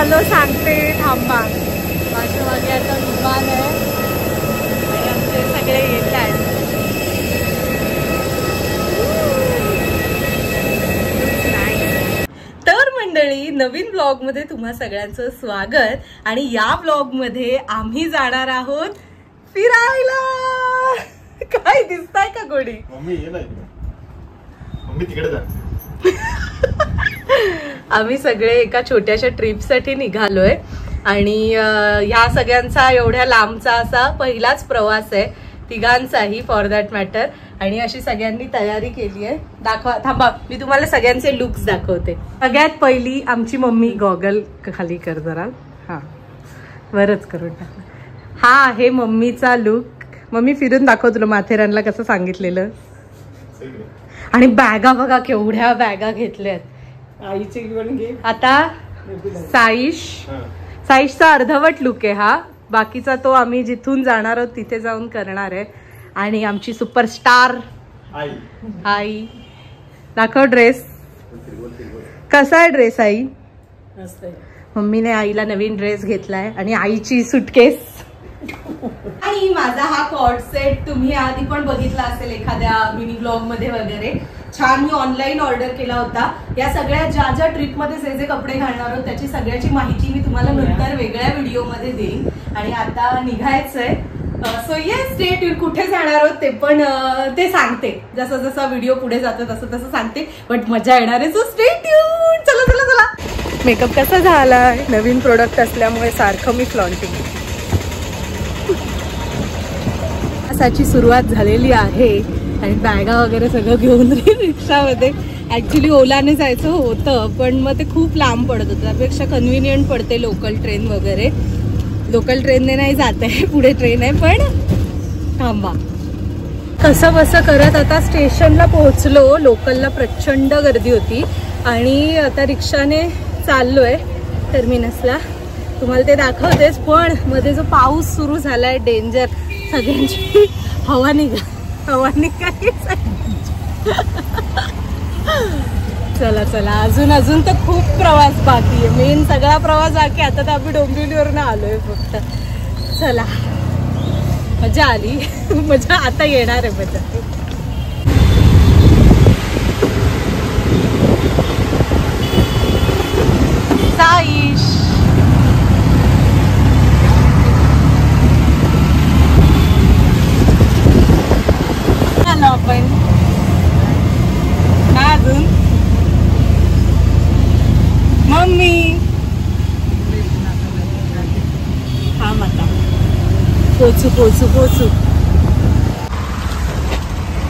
आलो सांगते थांबा. पाठीमागे आता विमान आहे आणि आमचे सगळे येत आहेत. तर मंडळी, नवीन ब्लॉग मध्ये तुम्हा सगळ्यांचं स्वागत. आणि या ब्लॉग मध्ये आम्ही जाणार आहोत फिरायला. काय दिसताय का कोणी? मम्मी ये ना, मम्मी तिकडे जा. आम्ही सगळे एका छोट्याशा ट्रिपसाठी निघालोय आणि ह्या सगळ्यांचा एवढ्या लांबचा असा पहिलाच प्रवास आहे, तिघांचाही फॉर दॅट मॅटर. आणि अशी सगळ्यांनी तयारी केली आहे. दाखवा, थांबा मी तुम्हाला सगळ्यांचे लुक्स दाखवते. सगळ्यात पहिली आमची मम्मी, गॉगल खाली कर जरा, हा वरच करून टाकला. हा आहे मम्मीचा लुक. मम्मी फिरून दाखव तुला माथेरानला कसं सांगितलेलं. आणि बॅगा बघा, केवढ्या बॅगा घेतल्यात आईचे. घेऊन घे आता. साईशचा अर्धवट लुक आहे हा, बाकीचा तो आम्ही जिथून जाणार आहोत तिथे जाऊन करणार आहे. आणि आमची सुपरस्टार आई. दाखव ड्रेस. कसा आहे ड्रेस आई? मम्मीने आईला नवीन ड्रेस घेतलाय आणि आईची सुटकेस. आणि माझा हा कॉर्ड सेट तुम्ही आधी पण बघितला असेल एखाद्या मिनी ब्लॉग मध्ये वगैरे. छान मी ऑनलाईन ऑर्डर केला होता. या सगळ्या ज्या ज्या ट्रिप मध्ये जे जे कपडे घालणार आहोत त्याची सगळ्याची माहिती मी तुम्हाला नंतर वेगळ्या व्हिडिओ मध्ये देईन. आणि आता निघायचंय. So yes, stay tune. कुठे जाणार आहोत ते पण ते सांगते. जसं जसा व्हिडिओ पुढे जातो तसं तसं सांगते, बट मजा येणार आहे. So stay tune. चला चला चला. मेकअप कसा झालाय? नवीन प्रोडक्ट असल्यामुळे सारखं मी फ्लॉन्टिंग. असाची सुरुवात झालेली आहे आणि बॅगा वगैरे सगळं घेऊन रिक्षामध्ये. ऍक्च्युली ओलाने जायचं होतं पण मग ते खूप लांब पडत होतं, त्यापेक्षा कन्व्हिनियंट पडते लोकल ट्रेन वगैरे. लोकल ट्रेनने नाही जात आहे, पुढे ट्रेन आहे पण थांबा. कसं बसं करत आता स्टेशनला पोहोचलो. लोकलला प्रचंड गर्दी होती आणि आता रिक्षाने चाललोय टर्मिनसला. तुम्हाला ते दाखवतेच, पण मध्ये जो पाऊस सुरू झालाय डेंजर. सगळ्यांची हवा निघाली. चला चला, अजून तर खूप प्रवास बाकी आहे. मेन सगळा प्रवास बाकी. आता तर आम्ही डोंबिवलीवरून आलोय फक्त. चला, मजा आली. मजा आता येणार आहे मजा. साईश आपण अजून मम्मी हा माता पोचू.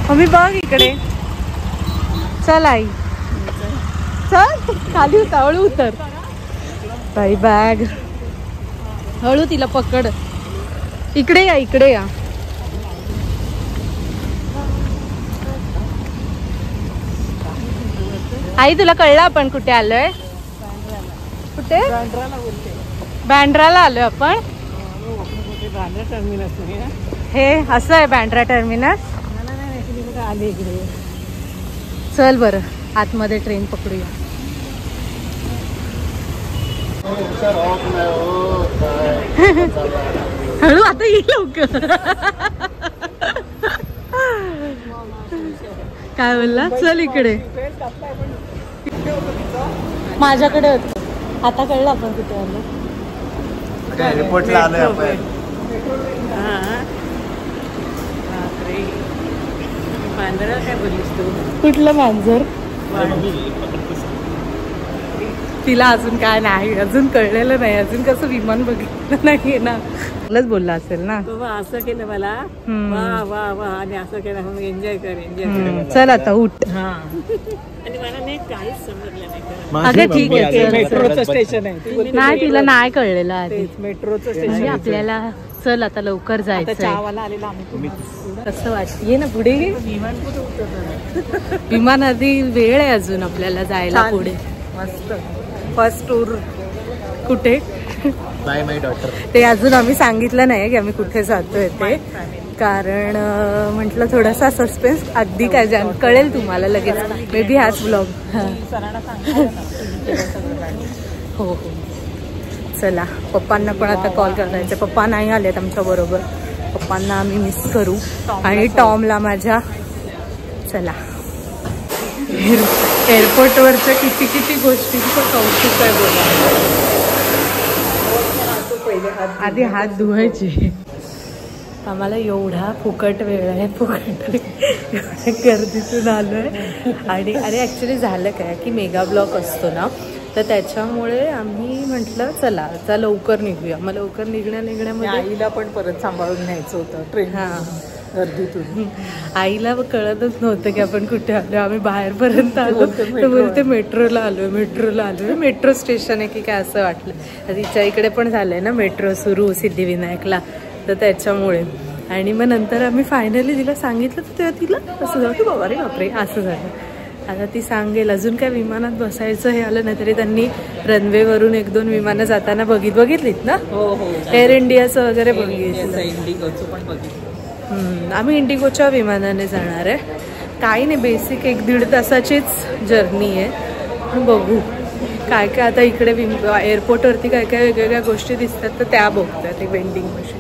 मम्मी बघ इकडे. चल आई, चल खाली उतर, हळू उतर. बाई बॅग हळू, तिला पकड. इकडे या. आई तुला कळलं आपण कुठे आलोय? कुठे? बँड्राला आलोय आपण. हे असं आहे बँड्रा टर्मिनस. चल बरं, आतमध्ये ट्रेन पकडूया. हळू, आता येईल लवकर. काय बोलला? चल इकडे. माझ्याकडे होत. आता कळलं आपण कुठे आलो. एअरपोर्टला आलोय आपण. मांजर काय बोललीस तू? कुठलं मांजर? तिला अजून काय नाही, अजून कळलेलं नाही. अजून कसं विमान बघितलं नाहीये ना. तुलाच बोलला असेल ना. असं केलं मला, वा वा वा, आणि असं केलं म्हणून एन्जॉय कर. चल आता उठ. आणि मला नाही काहीच समजलं नाही. अगं ठीक आहे, मेट्रोचं स्टेशन आहे. नाही तिला नाही कळलेलं आधी. मेट्रोचं स्टेशन आपल्याला. चल आता लवकर जायचं. चहावाला आलेला आम्ही. कसं वाटत? ये ना पुढे. विमान कुठे उतरतं? विमान आधी वेळ आहे अजून आपल्याला जायला पुढे. मस्त. फर्स्ट टूर कुठे? बाय माय डॉटर. ते अजून आम्ही सांगितलं नाही की आम्ही कुठे जातोय ते, कारण म्हटलं थोडासा सस्पेन्स. अगदी काय कळेल तुम्हाला लगेच, मे बी हाच ब्लॉग. हो हो. चला पप्पांना पण आता कॉल करायचं. पप्पा नाही आलेत आमच्या बरोबर. पप्पांना आम्ही मिस करू आणि टॉमला माझ्या. चला एअरपोर्टवरच्या किती किती गोष्टींचं कौतुक आहे बोला. आधी हात धुवायचे. आम्हाला एवढा फुकट वेळ आहे, फुकट एवढ्या गर्दीतून आलो आहे. आणि अरे ॲक्च्युली झालं काय की मेगा ब्लॉक असतो ना, तर त्याच्यामुळे आम्ही म्हटलं चला आता लवकर निघूया. मग लवकर निघण्यामध्ये आईला पण परत सांभाळून न्यायचं होतं ट्रेन गर्दीतून. आईला कळतच नव्हतं की आपण कुठे आलो. आम्ही बाहेरपर्यंत आलो तर बोलते मेट्रोला आलो, मेट्रोला आलो. मेट्रो स्टेशन आहे की काय असं वाटलं. तिच्या इकडे पण झालंय ना मेट्रो सुरू सिद्धिविनायकला, तर त्याच्यामुळे. आणि मग नंतर आम्ही फायनली तिला सांगितलं तर तेव्हा तिला असं झालं की बाबा रे बापरे असं झालं. आता ती सांगेल. अजून काय विमानात बसायचं हे आलं नाही तरी त्यांनी रनवेवरून 1-2 विमानं जाताना बघितलीत ना. हो हो, एअर इंडियाचं वगैरे बघितलं. इंडिगोचं पण बघितलं. आम्ही इंडिगोच्या विमानाने जाणार आहे. काही नाही, बेसिक 1-1.5 तासाचीच जर्नी आहे. बघू काय काय आता इकडे एअरपोर्टवरती काय काय वेगवेगळ्या गोष्टी दिसतात तर त्या बघतात. ते वेंडिंग मशीन,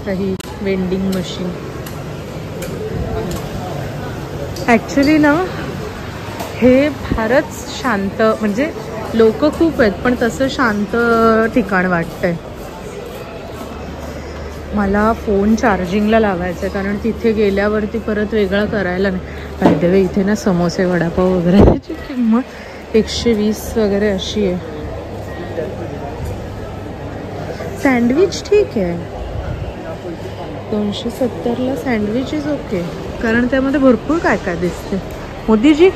काही वेंडिंग मशीन. ॲक्च्युली ना हे फारच शांत, म्हणजे लोक खूप आहेत पण तसं शांत ठिकाण वाटतंय. मला फोन चार्जिंगला लावायचा आहे कारण तिथे गेल्यावरती परत वेगळं करायला नाही. बाय द वे इथे ना समोसे वडापाव वगैरे त्याची किंमत 120 वगैरे अशी आहे. सँडविच ठीक आहे, 270ला सँडविच इज ओके कारण त्यामध्ये भरपूर काय काय दिसते. मोदीजी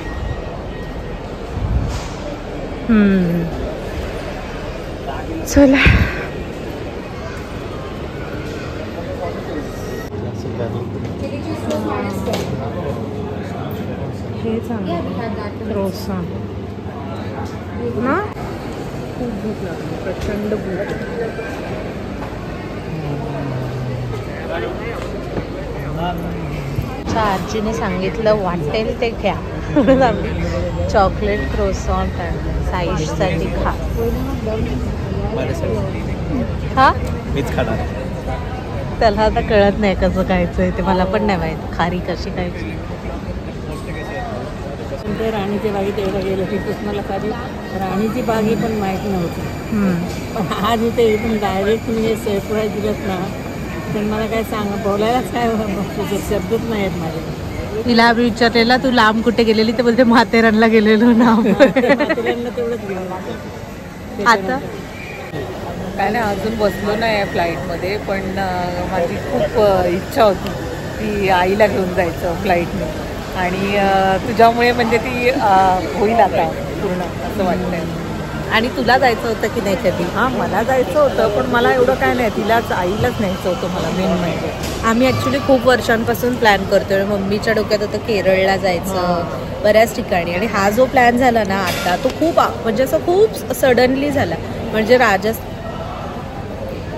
चला हे चांगलं क्रोसा ना. खूप भूक लागली, प्रचंड भूक. आजीने सांगितलं वाटेल ते घ्या. चॉकलेट क्रोसॉन्ट आणलं साईशसाठी. खा हा मीच खाणार. त्याला आता कळत नाही कसं खायचं ते. मला पण नाही माहीत खारी कशी खायची. ते राणीची बागी तेवढं गेलं तिथून मला कधी राणीची बागी पण माहीत नव्हती. पण आज इथे इथून डायरेक्ट तुम्ही हे सरप्राईज दिलंत ना, तर मला काय बोलायलाच काय शब्दच नाही आहेत माझे. तिला विचारलेला तू लांब कुठे गेलेली तर बोलते माथेरानला गेलेलो ना. माथेरानला तेवढंच गेलं. आता काय नाही, अजून बसलो नाही आहे फ्लाईटमध्ये, पण माझी खूप इच्छा होती की आईला घेऊन जायचं फ्लाईटने. आणि तुझ्यामुळे म्हणजे ती होईल आता पूर्ण असं वाटतंय. आणि तुला जायचं होतं की नाही कधी? हां, मला जायचं होतं पण मला एवढं काय नाही, तिलाच आईलाच न्यायचं होतं मला मेन म्हणजे. आम्ही ॲक्च्युली खूप वर्षांपासून प्लॅन करतोय. मम्मीच्या डोक्यात होतं केरळला जायचं, बऱ्याच ठिकाणी. आणि हा जो प्लॅन झाला ना आता तो खूप म्हणजे असं खूप सडनली झाला.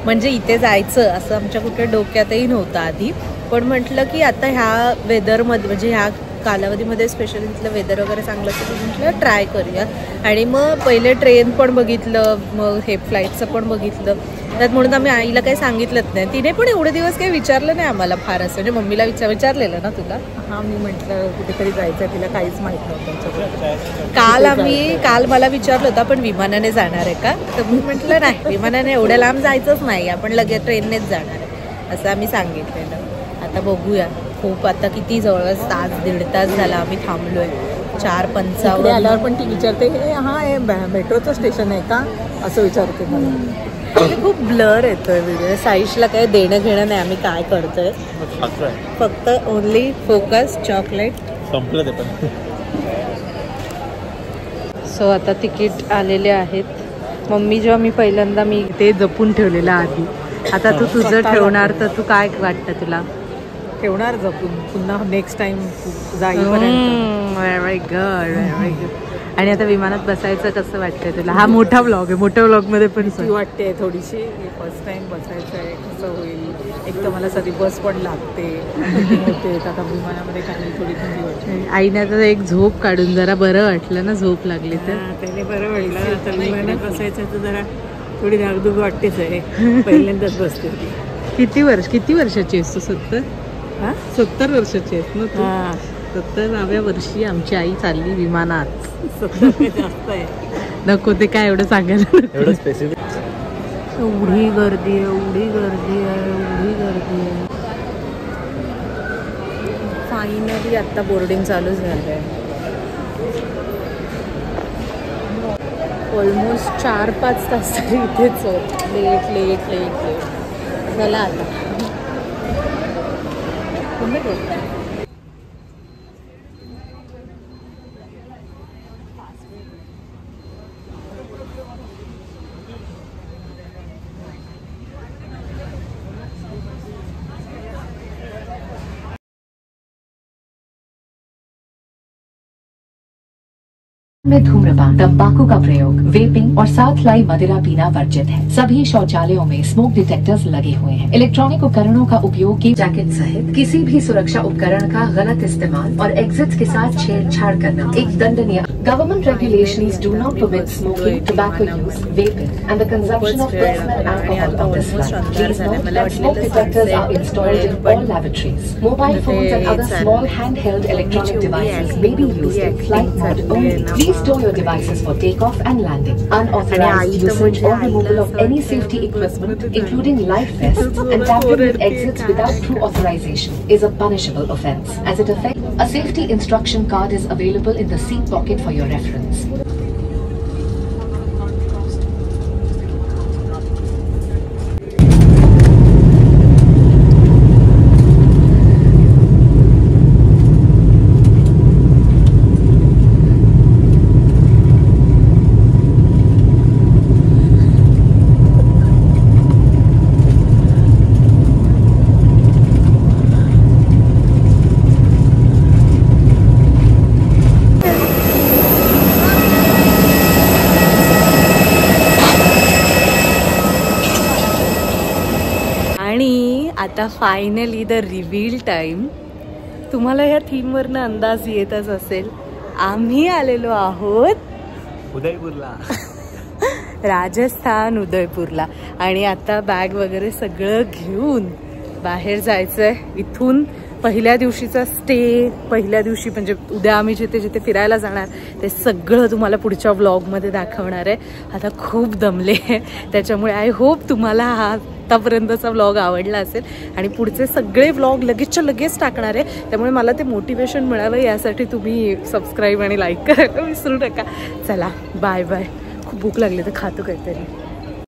म्हणजे इथे जायचं असं आमच्या कुठे डोक्यातही नव्हतं आधी. पण म्हटलं की आता ह्या वेदरमध्ये म्हणजे ह्या कालावधीमध्ये स्पेशली तिथलं वेदर वगैरे चांगलं असतं तर म्हटलं ट्राय करूया. आणि मग पहिले ट्रेन पण बघितलं, मग हे फ्लाईटचं पण बघितलं. त्यात म्हणून आम्ही आईला काही सांगितलंच नाही. तिने पण एवढे दिवस काही विचारलं नाही आम्हाला फार असं. म्हणजे मम्मीला विचारलेलं ना तुला? हां, मी म्हटलं कुठेतरी जायचं, तिला काहीच माहीत नव्हतं. काल मला विचारलं होतं आपण विमानाने जाणार आहे का, तर मी म्हटलं नाही विमानाने एवढ्या लांब जायचंच नाही, आपण लगेच ट्रेननेच जाणार आहे असं आम्ही सांगितलेलं. आता बघूया. खूप आता किती जवळपास 1.5 तास झाला आम्ही थांबलोय. 4:55 आल्यावर पण ती विचारते हे मेट्रोचं स्टेशन आहे का असं विचारते मला. खूप ब्लर येतोय व्हिडिओ. साईशला काही देणं घेणं नाही आम्ही काय करतोय, फक्त ओनली फोकस चॉकलेट. संपलं ते पण. सो आता तिकीट आलेले आहेत. मम्मी जेव्हा मी पहिल्यांदा मी ते जपून ठेवलेलं आधी, आता तू तुझं ठेवणार तर तू काय वाटतं तुला? ठेवणार जपून पुन्हा नेक्स्ट टाइम जाईपर्यंत. Very good very good. आणि आता विमानात बसायचं कसं वाटतंय तुला? हा मोठा व्लॉग आहे, मोठ्या व्लॉग मध्ये पण ती वाटते थोडीशी फर्स्ट टाइम बसायचं आहे, कसं होईल. एक तर मला सध्या बस पण लागते होते, आता विमानामध्ये काही थोडी थंडी वाटते. आईने आता एक झोप काढून जरा बरं वाटलं ना, झोप लागली तर. त्याने बरं वाटलं. आता विमानात बसायचं तर जरा थोडी धाकधूक वाटतेच आहे, पहिल्यांदाच बसते होती. किती वर्षाची आहेस तू? 70 वर्षाची आहेस ना तू? 70व्या वर्षी आमची आई चालली विमानात. 70 जास्त आहे. नको ते काय एवढं सांगायला. एवढं स्पेसिफिक. एवढी गर्दी आहे, एवढी गर्दी आहे, एवढी गर्दी आहे. फायनली आता बोर्डिंग चालू झालं आहे. ऑलमोस्ट 4-5 तास तरी इथेच लेट झाला आता. में धूम्रपान, तंबाकू का प्रयोग, वेपिंग और साथ लाई मदिरा पीना वर्जित है। सभी शौचालयों में स्मोक डिटेक्टर्स लगे हुए हैं। इलेक्ट्रॉनिक उपकरणों का उपयोग की जैकेट सहित किसी भी सुरक्षा उपकरण का गलत इस्तेमाल और एग्जिट के साथ छेड़छाड़ करना एक दंडनीय। Government regulations do not permit smoking, tobacco use, vaping, and the consumption of personal alcohol on this flight. Please note that smoke detectors are installed in all lavatories. Mobile phones and other small handheld electronic devices may be used in flight mode only. Please store your devices for takeoff and landing. Unauthorized usage or removal of any safety equipment, including life vests, and tampering with exits without true authorization is a punishable offence, as it affects. A safety instruction card is available in the seat pocket for your reference. आता finally the reveal time. तुम्हाला ह्या थीमवरनं अंदाज येतच असेल. आम्ही आलेलो आहोत उदयपूरला, राजस्थान, उदयपूरला. आणि आता बॅग वगैरे सगळं घेऊन बाहेर जायचंय. इथून पहिल्या दिवशीचा स्टे, पहिल्या दिवशी म्हणजे उद्या आम्ही जिथे जिथे फिरायला जाणार ते सगळं तुम्हाला पुढच्या व्लॉगमध्ये दाखवणार आहे. आता खूप दमले, त्याच्यामुळे आय होप तुम्हाला हा आतापर्यंतचा व्लॉग आवडला असेल. आणि पुढचे सगळे व्लॉग लगेचच्या लगेच टाकणार आहे, त्यामुळे मला ते मोटिवेशन मिळावं यासाठी तुम्ही सबस्क्राईब आणि लाईक करायला विसरू नका. चला बाय बाय. खूप भूक लागली तर खातो काहीतरी.